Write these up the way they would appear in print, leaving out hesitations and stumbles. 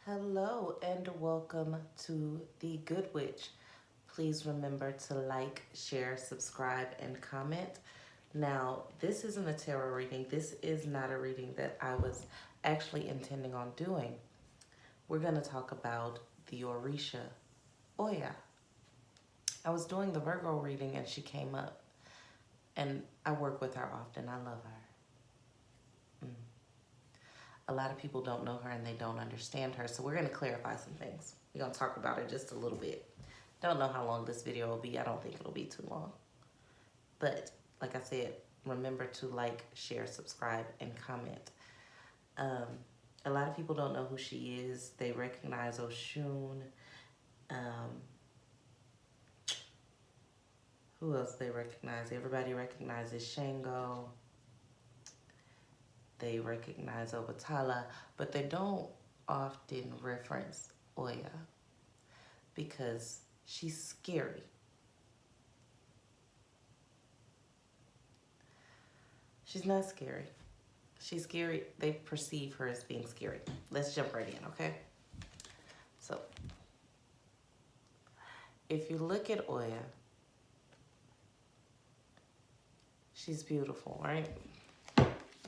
Hello and welcome to The Good Witch. Please remember to like, share, subscribe, and comment. Now, this isn't a tarot reading. This is not a reading that I was actually intending on doing. We're going to talk about the Orisha, OYA. I was doing the Virgo reading and she came up, and I work with her often. I love her. A lot of people don't know her and they don't understand her. So we're going to clarify some things. We're going to talk about her just a little bit. Don't know how long this video will be. I don't think it'll be too long. But like I said, remember to like, share, subscribe, and comment. A lot of people don't know who she is. They recognize Oshun. Who else they recognize? Everybody recognizes Shango. They recognize Obatala, but they don't often reference Oya because she's scary. She's not scary. She's scary. They perceive her as being scary. Let's jump right in, okay? So, if you look at Oya, she's beautiful, right?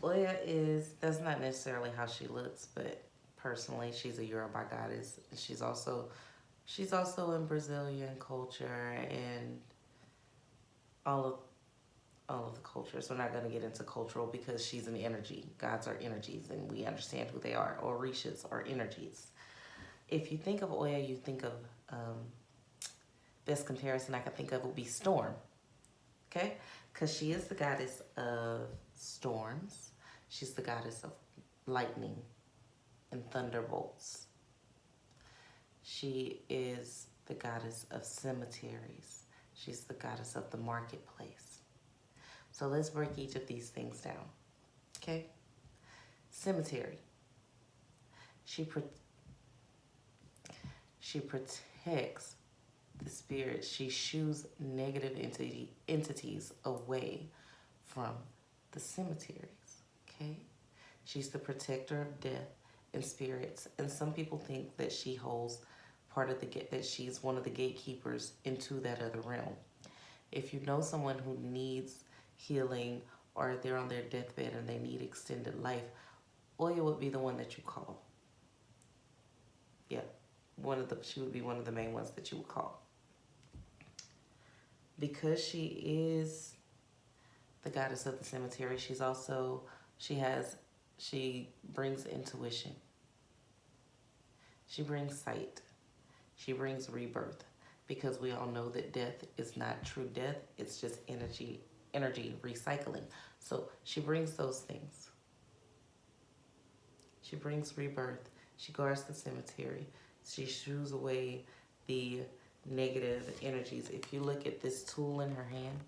Oya that's not necessarily how she looks, but personally, she's a Yoruba goddess. She's also in Brazilian culture and all of the cultures. We're not going to get into cultural because she's an energy. Gods are energies, and we understand who they are. Orishas are energies. If you think of Oya, you think of, best comparison I can think of would be storm, okay? Because she is the goddess of storms. She's the goddess of lightning and thunderbolts. She is the goddess of cemeteries. She's the goddess of the marketplace. So let's break each of these things down, okay? Cemetery. She protects the spirit. She shoos negative entities away from the cemeteries, okay? She's the protector of death and spirits, and some people think that she holds that she's one of the gatekeepers into that other realm. If you know someone who needs healing or they're on their deathbed and they need extended life, Oya would be the one that you call. Yeah, she would be one of the main ones that you would call. Because she is the goddess of the cemetery, she brings intuition. She brings sight. She brings rebirth, because we all know that death is not true death. It's just energy recycling. So she brings those things. She brings rebirth. She guards the cemetery. She shoos away the negative energies. If you look at this tool in her hand,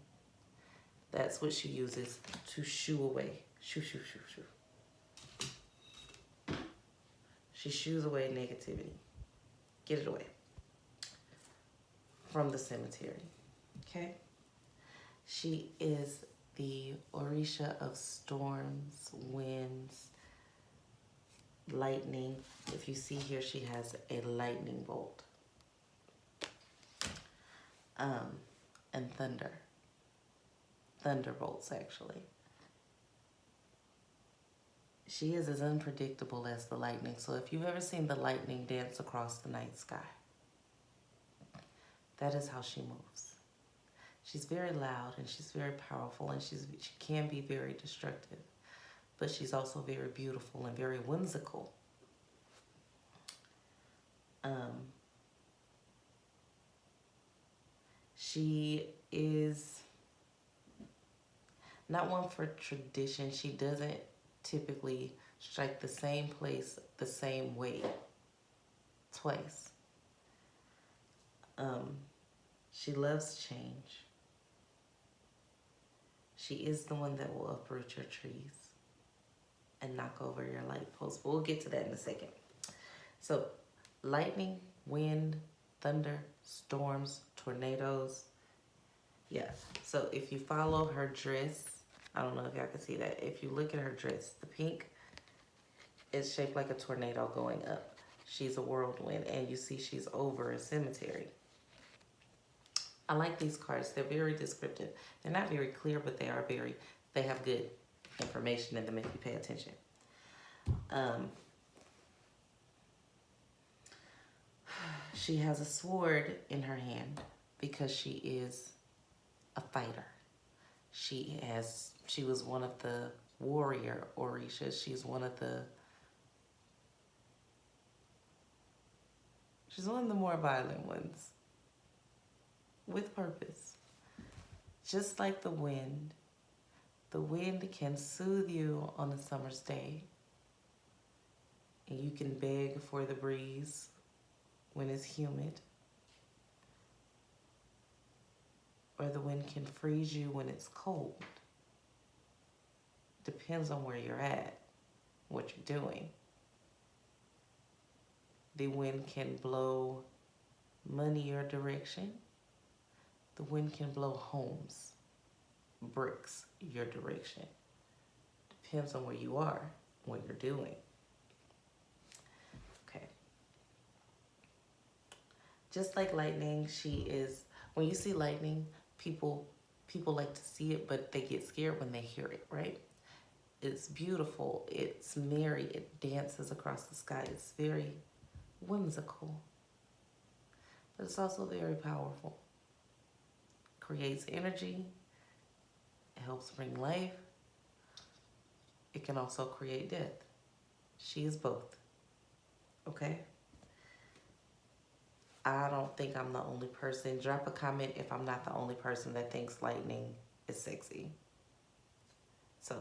that's what she uses to shoo away. Shoo, shoo, shoo, shoo. She shoos away negativity. Get it away from the cemetery, okay? She is the Orisha of storms, winds, lightning. If you see here, she has a lightning bolt. And thunderbolts, actually. She is as unpredictable as the lightning. So if you've ever seen the lightning dance across the night sky, that is how she moves. She's very loud and she's very powerful, and she can be very destructive, but she's also very beautiful and very whimsical. She is not one for tradition. She doesn't typically strike the same place the same way twice. She loves change. She is the one that will uproot your trees and knock over your light posts. But we'll get to that in a second. So, lightning, wind, thunder, storms, tornadoes. Yeah, so if you follow her dress, I don't know if y'all can see that. If you look at her dress, the pink is shaped like a tornado going up. She's a whirlwind, and you see she's over a cemetery. I like these cards. They're very descriptive. They're not very clear, but they have good information in them if you pay attention. She has a sword in her hand because she is a fighter. She was one of the warrior Orishas. She's one of the more violent ones with purpose. Just like the wind can soothe you on a summer's day, and you can beg for the breeze when it's humid, or the wind can freeze you when it's cold. Depends on where you're at, what you're doing. The wind can blow money your direction. The wind can blow homes, bricks your direction. Depends on where you are, what you're doing. Okay. Just like lightning, when you see lightning, people like to see it, but they get scared when they hear it, right? It's beautiful, it's merry, it dances across the sky. It's very whimsical, but it's also very powerful. Creates energy, it helps bring life. It can also create death. She is both, okay? I don't think I'm the only person. Drop a comment if I'm not the only person that thinks lightning is sexy. So,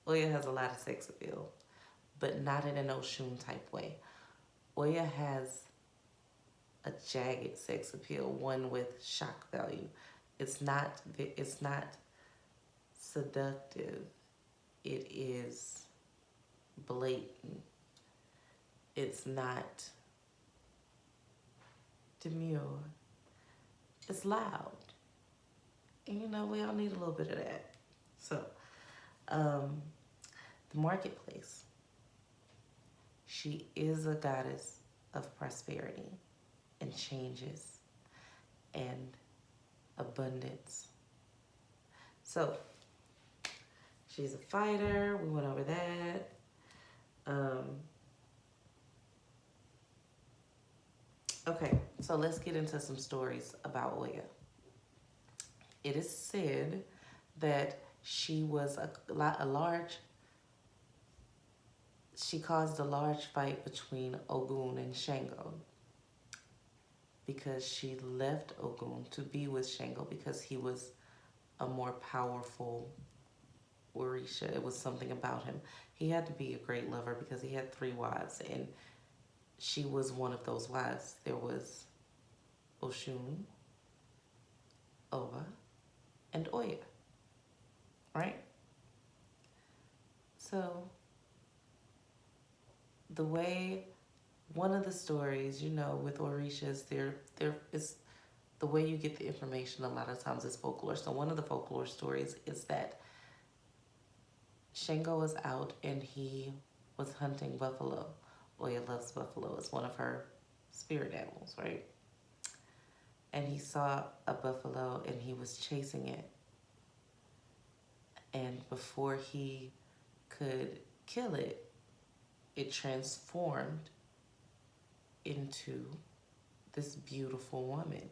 Oya has a lot of sex appeal, but not in an Oshun type way. Oya has a jagged sex appeal, one with shock value. It's not seductive. It is blatant. It's not demure. It's loud. And you know, we all need a little bit of that. So, the marketplace. She is a goddess of prosperity and changes and abundance. So, she's a fighter. We went over that. Okay, so let's get into some stories about Oya. It is said that she was she caused a large fight between Ogun and Shango because she left Ogun to be with Shango because he was a more powerful Orisha. It was something about him. He had to be a great lover because he had 3 wives, and she was one of those wives. There was Oshun, Oba, and Oya, right? So, the way, one of the stories, you know, with Orishas, there is, the way you get the information a lot of times is folklore. So one of the folklore stories is that Shango was out and he was hunting buffalo. Oya loves buffalo. It's one of her spirit animals, right? And he saw a buffalo and he was chasing it. And before he could kill it, it transformed into this beautiful woman.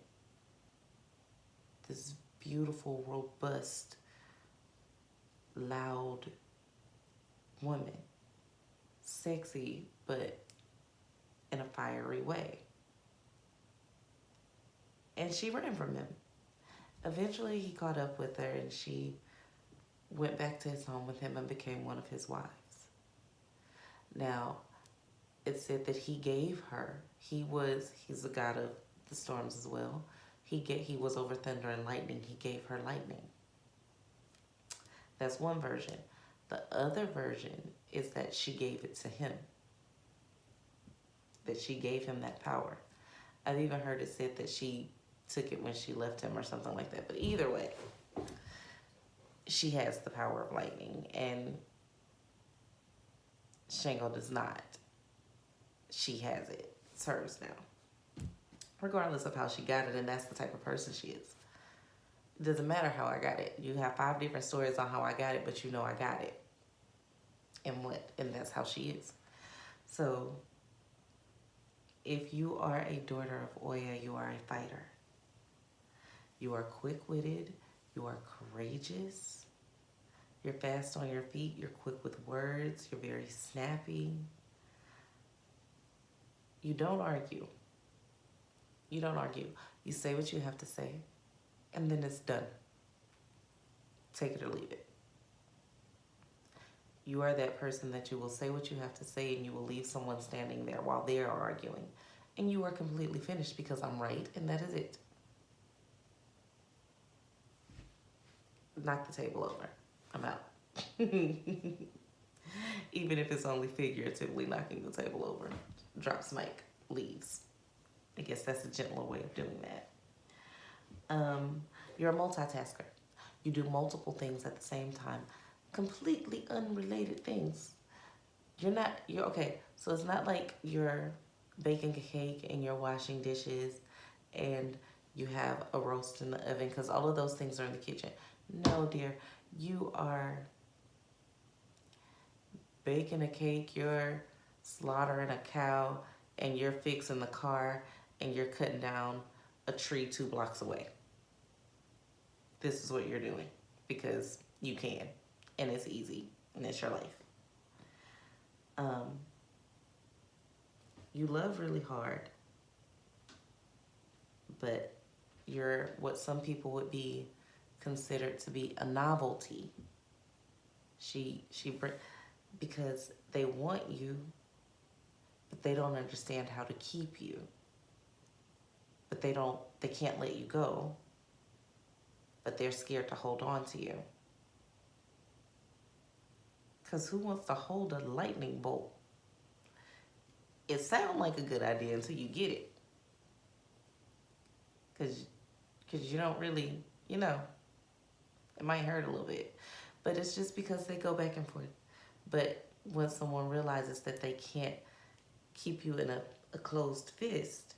This beautiful, robust, loud woman. Sexy, but in a fiery way. And she ran from him. Eventually, he caught up with her and she went back to his home with him and became one of his wives. Now, it said that he gave her, he's a god of the storms as well. He was over thunder and lightning. He gave her lightning. That's one version. The other version is that she gave it to him. That she gave him that power. I've even heard it said that she took it when she left him or something like that. But either way, she has the power of lightning and Shango does not. she has it. It's hers now. Regardless of how she got it, and that's the type of person she is. It doesn't matter how I got it. You have 5 different stories on how I got it, but you know I got it. And that's how she is. So if you are a daughter of Oya, you are a fighter. You are quick-witted. You are courageous. You're fast on your feet. You're quick with words. You're very snappy. You don't argue. You don't argue. You say what you have to say, and then it's done. Take it or leave it. You are that person that you will say what you have to say, and you will leave someone standing there while they are arguing. And you are completely finished because I'm right, and that is it. Knock the table over. I'm out. Even if it's only figuratively knocking the table over. Drops mic, leaves. I guess that's a gentler way of doing that. You're a multitasker. You do multiple things at the same time. Completely unrelated things. You're okay. So it's not like you're baking a cake and you're washing dishes and you have a roast in the oven, because all of those things are in the kitchen. No, dear. You are baking a cake, you're slaughtering a cow, and you're fixing the car, and you're cutting down a tree 2 blocks away. This is what you're doing because you can, and it's easy, and it's your life. You love really hard, but you're what some people would be considered to be a novelty. Because they want you, but they don't understand how to keep you. But they can't let you go, but they're scared to hold on to you. Because who wants to hold a lightning bolt? It sounds like a good idea until you get it. Because you don't really, it might hurt a little bit. But it's just because they go back and forth. But when someone realizes that they can't keep you in a closed fist,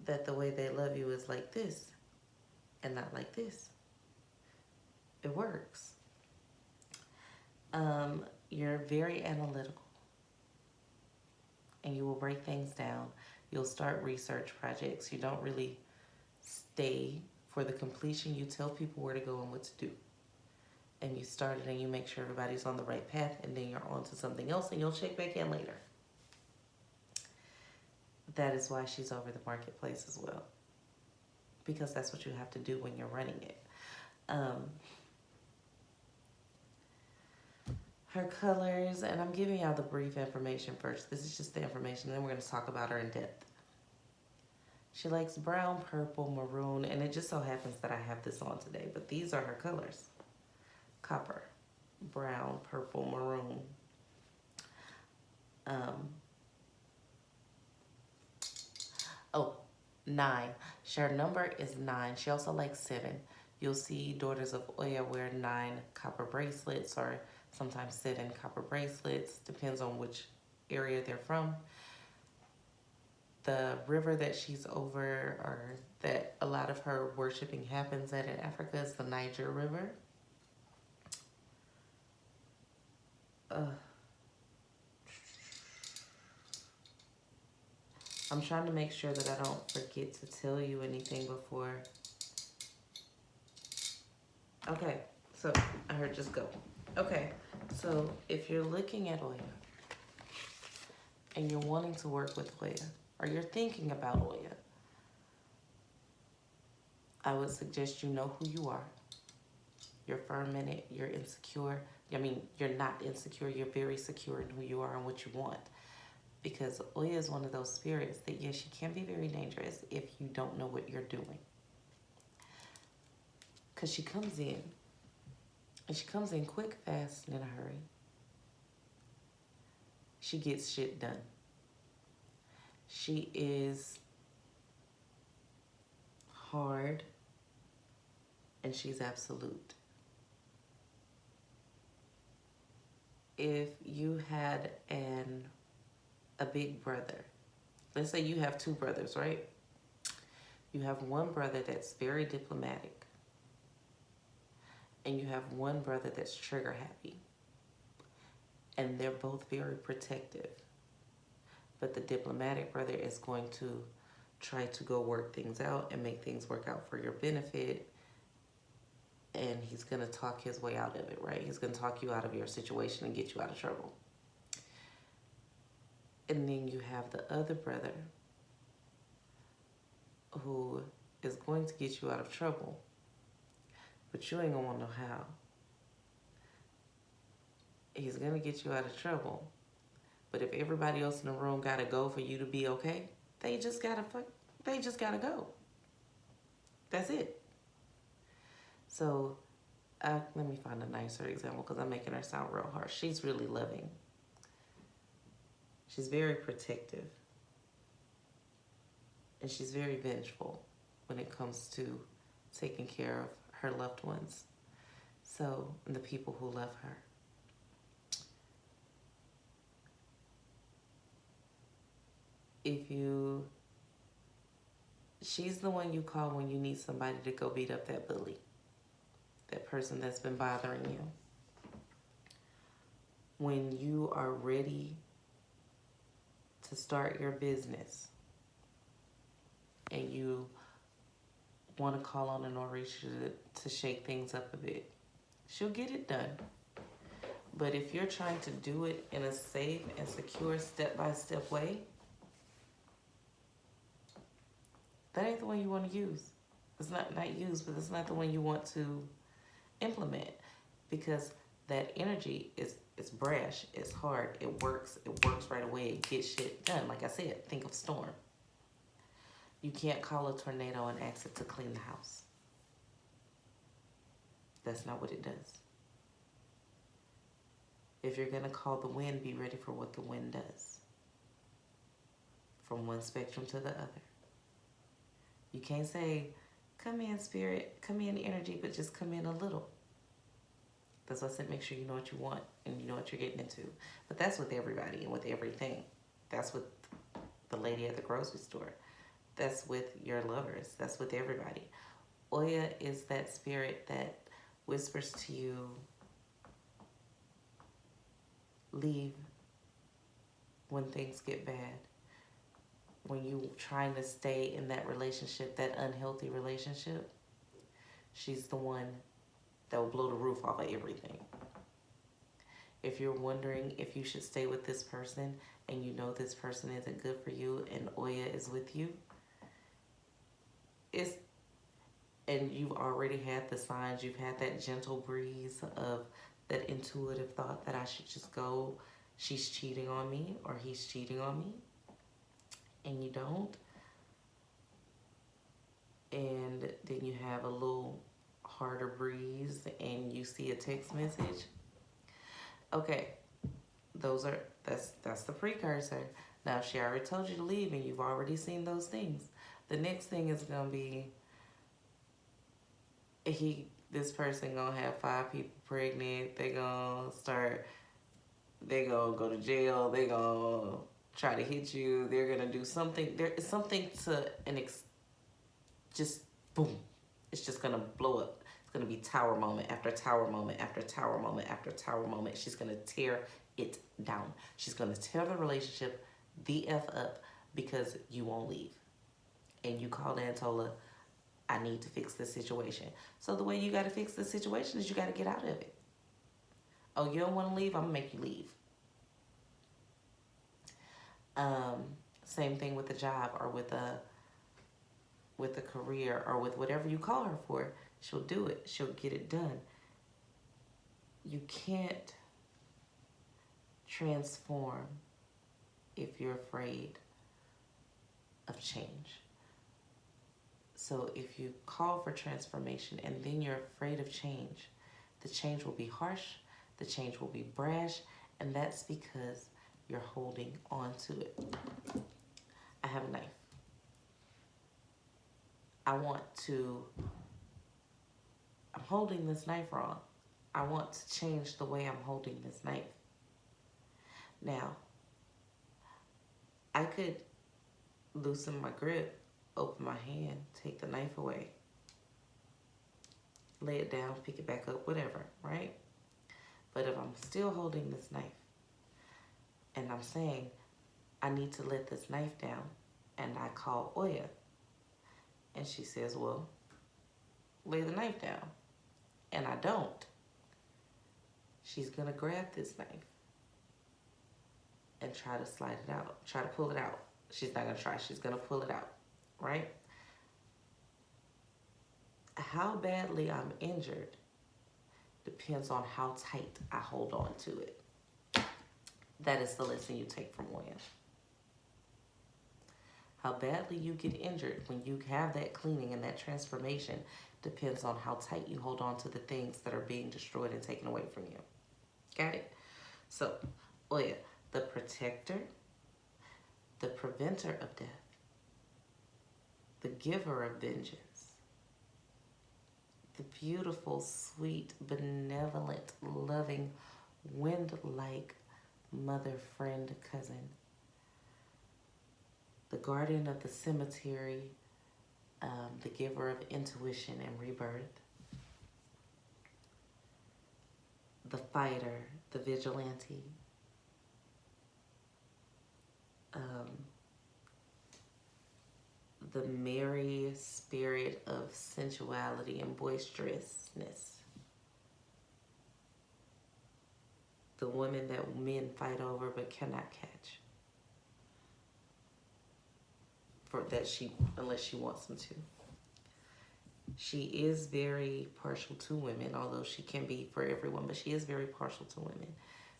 that the way they love you is like this and not like this, it works. You're very analytical, and you will break things down. You'll start research projects. You don't really stay for the completion. You tell people where to go and what to do. And you start it and you make sure everybody's on the right path, and then you're on to something else and you'll check back in later. That is why she's over the marketplace as well. Because that's what you have to do when you're running it. Her colors, and I'm giving y'all the brief information first. This is just the information, then we're going to talk about her in depth. She likes brown, purple, maroon, and it just so happens that I have this on today, but these are her colors. Copper, brown, purple, maroon. 9. Her number is 9. She also likes 7. You'll see daughters of Oya wear 9 copper bracelets, or sometimes 7 copper bracelets. Depends on which area they're from. The river that she's over, or that a lot of her worshiping happens at in Africa, is the Niger River. I'm trying to make sure that I don't forget to tell you anything before. Okay, so I heard just go. Okay, so if you're looking at Oya and you're wanting to work with Oya, or you're thinking about Oya, I would suggest you know who you are. You're firm in it. You're insecure. You're not insecure. You're very secure in who you are and what you want. Because Oya is one of those spirits that, yes, she can be very dangerous if you don't know what you're doing. Because she comes in, and she comes in quick, fast, and in a hurry. She gets shit done. She is hard, and she's absolute. If you had a big brother. Let's say you have two brothers, right? You have one brother that's very diplomatic, and you have one brother that's trigger happy. And they're both very protective. But the diplomatic brother is going to try to go work things out and make things work out for your benefit. And he's going to talk his way out of it, right? He's going to talk you out of your situation and get you out of trouble. And then you have the other brother who is going to get you out of trouble, but you ain't going to want to know how. He's going to get you out of trouble. But if everybody else in the room got to go for you to be okay, they just got to go. That's it. So let me find a nicer example because I'm making her sound real harsh. She's really loving. She's very protective. And she's very vengeful when it comes to taking care of her loved ones. So, and the people who love her. She's the one you call when you need somebody to go beat up that bully, that person that's been bothering you. When you are ready to start your business and you want to call on an Orisha to shake things up a bit, she'll get it done. But if you're trying to do it in a safe and secure step-by-step way, that ain't the one you want to use. It's not use, but it's not the one you want to implement, because that energy is brash, it's hard, it works right away, it gets shit done. Like I said, think of storm. You can't call a tornado and ask it to clean the house. That's not what it does. If you're gonna call the wind, be ready for what the wind does. From one spectrum to the other. You can't say, come in spirit, come in energy, but just come in a little. That's why I said make sure you know what you want and you know what you're getting into. But that's with everybody and with everything. That's with the lady at the grocery store. That's with your lovers. That's with everybody. OYA is that spirit that whispers to you, leave when things get bad. When you're trying to stay in that relationship, that unhealthy relationship, she's the one that will blow the roof off of everything. If you're wondering if you should stay with this person and you know this person isn't good for you and OYA is with you, and you've already had the signs, you've had that gentle breeze of that intuitive thought that I should just go, she's cheating on me or he's cheating on me, and you don't, and then you have a little harder breeze and you see a text message. Okay, that's the precursor. Now, if she already told you to leave and you've already seen those things, the next thing is gonna be this person gonna have 5 people pregnant. They gonna go to jail. They gonna try to hit you. They're gonna do something. There is something to just boom. It's just gonna blow up. It's gonna be tower moment after tower moment after tower moment after tower moment. She's gonna tear it down. She's gonna tear the relationship the F up because you won't leave. And you called in and told her, I need to fix this situation. So the way you gotta fix this situation is you gotta get out of it. Oh, you don't wanna leave? I'm gonna make you leave. Same thing with a job or with a career or with whatever you call her for. She'll do it. She'll get it done. You can't transform if you're afraid of change. So if you call for transformation and then you're afraid of change, the change will be harsh, the change will be brash, and that's because you're holding on to it. I have a knife. I'm holding this knife wrong. I want to change the way I'm holding this knife. Now, I could loosen my grip, open my hand, take the knife away, lay it down, pick it back up, whatever, right? But if I'm still holding this knife and I'm saying, I need to let this knife down, and I call OYA, and she says, well, lay the knife down, and I don't, she's gonna grab this knife and try to slide it out, try to pull it out. She's not gonna try, she's gonna pull it out, right? How badly I'm injured depends on how tight I hold on to it. That is the lesson you take from OYA. How badly you get injured when you have that cleaning and that transformation depends on how tight you hold on to the things that are being destroyed and taken away from you. Got it? So, OYA, the protector, the preventer of death, the giver of vengeance, the beautiful, sweet, benevolent, loving, wind-like mother, friend, cousin, the guardian of the cemetery, the giver of intuition and rebirth, the fighter, the vigilante, the merry spirit of sensuality and boisterousness, the woman that men fight over but cannot catch, unless she wants them to. She is very partial to women, although she can be for everyone, but she is very partial to women.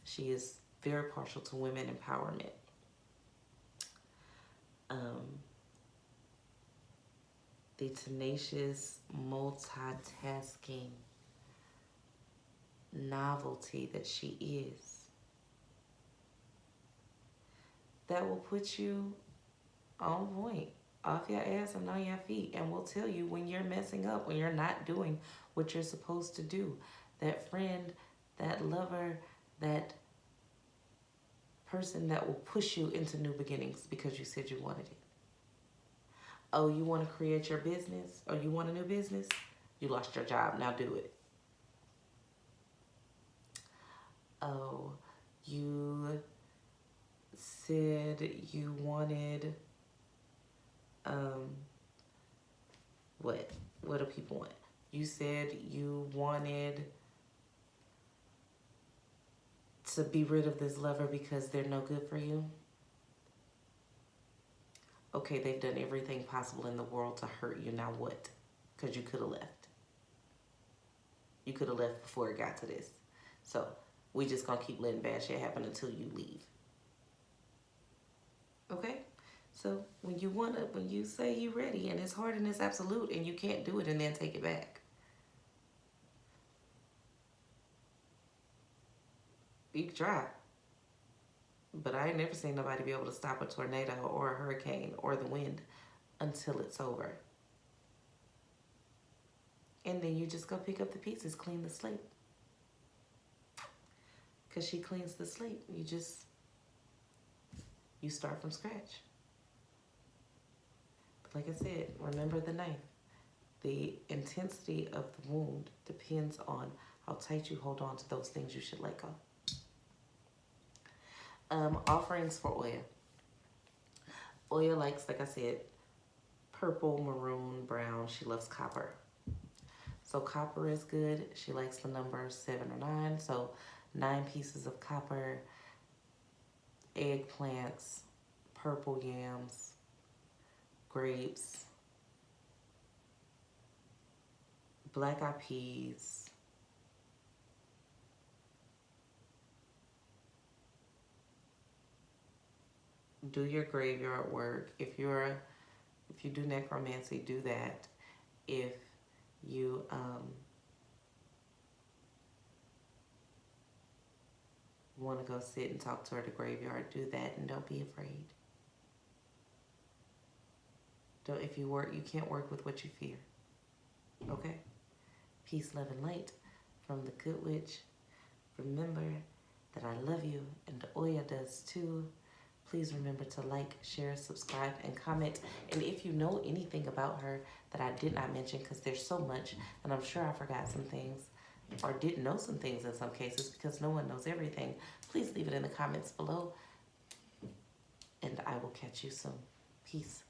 She is very partial to women empowerment. The tenacious, multitasking novelty that she is, that will put you on point, off your ass and on your feet, and will tell you when you're messing up, when you're not doing what you're supposed to do. That friend, that lover, that person that will push you into new beginnings because you said you wanted it. Oh, you want to create your business? Or you want a new business? You lost your job, now do it. Oh, you said you wanted, what do people want? You said you wanted to be rid of this lover because they're no good for you. Okay, they've done everything possible in the world to hurt you. Now what? Because you could have left. You could have left before it got to this. So we just gonna keep letting bad shit happen until you leave. Okay? So when you say you're ready and it's hard and it's absolute and you can't do it and then take it back. You can try. But I ain't never seen nobody be able to stop a tornado or a hurricane or the wind until it's over. And then you just go pick up the pieces, clean the slate. Because she cleans the slate. You start from scratch. But like I said, remember the knife. The intensity of the wound depends on how tight you hold on to those things you should let go. Offerings for OYA. OYA likes, like I said, purple, maroon, brown. She loves copper. So copper is good. She likes the number 7 or 9. So 9 pieces of copper, eggplants, purple yams, grapes, black-eyed peas, do your graveyard work. If you do necromancy, do that. If you want to go sit and talk to her at the graveyard, do that, and don't be afraid. If you can't work with what you fear. Okay? Peace, love, and light from the Good Witch. Remember that I love you, and the OYA does too. Please remember to like, share, subscribe, and comment. And if you know anything about her that I did not mention, because there's so much, and I'm sure I forgot some things, or didn't know some things in some cases, because no one knows everything, please leave it in the comments below, and I will catch you soon. Peace.